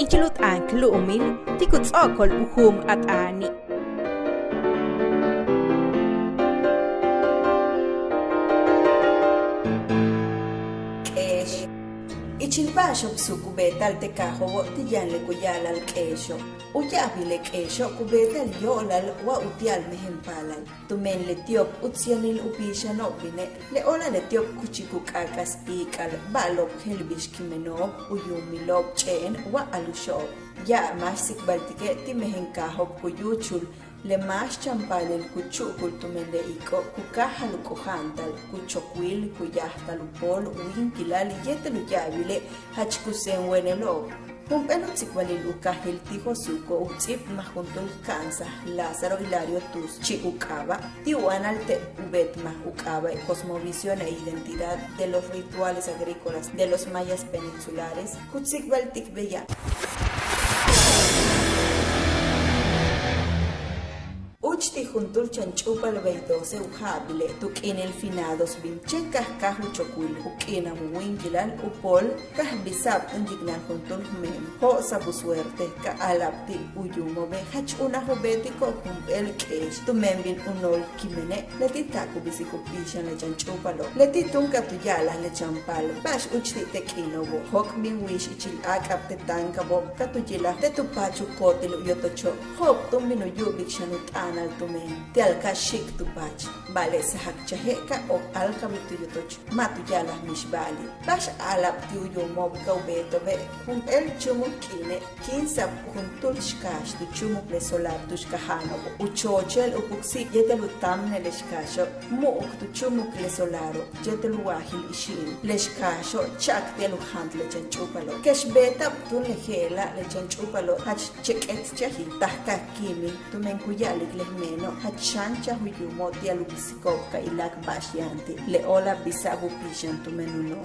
ichilut anklumil tikutzokol uhum atani. Kesh. Ichilbasho psukubeta al tekajobo tiyanle kuyala al kesho. Uyabile kesho kubeta al yolal wa utial mehimpalal. Tumen le tiop utzianil upisha nobine. Le ola le tiop kuchikukakas ikal balop helbish kimenob uyumilop chen wa alushob. Ya masik baltike ti mehinkajob kuyuchul. Le más champal kuchukul tumende iko kukahal kohantal kuchokwil kuyahtal upol uinkilal yetelu yabile hachkusen wenelo humpelo tzikwalil ukahil tijo suko utzip mahuntul kansa Lázaro Hilario Tus chi ukaba tiwanal te ubetma ukaba cosmovisión e identidad de los rituales agrícolas de los mayas peninsulares kutzikwal tikbeya. Uchti juntul chanchupal veidose ujabile, tukin el finados binchecas cahu chocul, ukina muwinkilal upol, kahbisab unjignan juntul mem, ho sabu suerte, ka alapti uyumobe, hach una jobetico humpel kesh, tu membin unol kimene, letitaku bisikupishan le chanchupalo, letitunka tuyala le champal, bash uchti tekinobo, hok bin wish ichil akap te tankabo, katujila, te tupachu kotil yotocho, hok tumbinu yubik shanut al tumen te alkashik tu pach vale sahak chaheka o alkabitu yotoch matu yala mishbali bash alap tu yo mob kaubeto be hum el chumuk kine kinsa huntul shkash tu chumuk le solar tu shkahano uchochel upuksi yetelu tamne le shkasho muuk tu chumuk le solaro yetelu wahil ishin le shkasho chak telu handle chanchupalo keshbeta tu le hela le chanchupalo hach cheket chahi tahka kimi tu menkuyalik le meno hachancha huyumo dialubisikoka ilak bashiante le ola bisabu pishan tu menuno.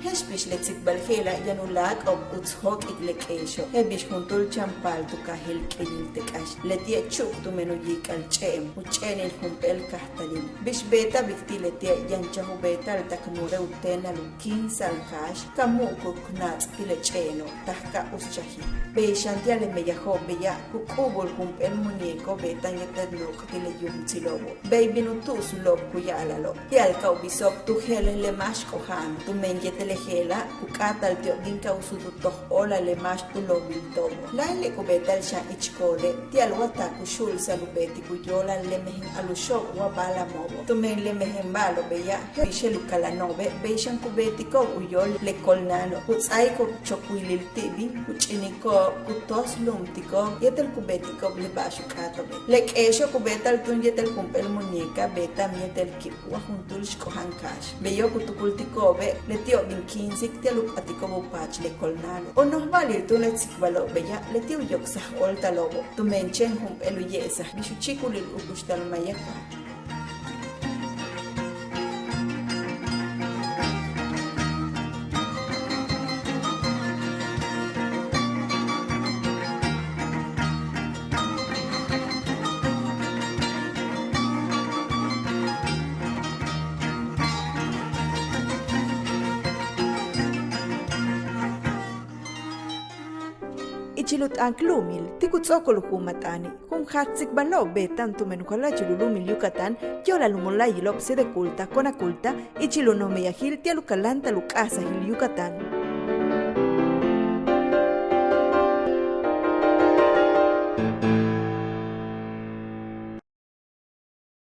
Hebish letzik balhela yanulak ob utshok iglekesho. Hebish juntul champal tu kahil kinil tekash. Letia chuk tu menu yikal chem. Uchenil humpel kahtalin. Bish beta bikti letia yanchahu beta al taknure utena lukin salkash. Kamuku knats tile cheno. Tahka uschahi. Beishantia le meyaho beya. Kukubul humpel muñeco beta yetednok tile yumtsilobo. Beibinutus lob kuyalalo. Tialka ubisok tu hele le mashkohan. Tu menyetele hela kukatal tio dinka usutu toh ola le mas tu lo biltomo laile kubetal sha ichkole ti alwata kushul salubeti kuyola le mehin alusho wa bala mobo tu men le mehin balo beya hishelu kala nobe beishan kubeti ko uyol le kolnano kutsai ko chokwilil tibi kuchiniko kutos lumtiko yetel kubeti ko le bashu katobe le kesho kubetal tun yetel kumpel muñeca beta mietel kipwa juntul shkohankash beyo kutukultiko be le tio kinsik tialuk atikobo pach le kolnano o nos valir tu letsikbalo beya le tiu yoksah olta lobo tu menchen hum eluyesa bishuchikulil ukushtal mayaka. Ichilut anklumil tikutzokol humatani hum hatsik balo betan tu menukala chilulumil Yucatán yola lumula yilop se de culta con aculta ichiluno meyahil tialukalanta lukasa hil Yucatán.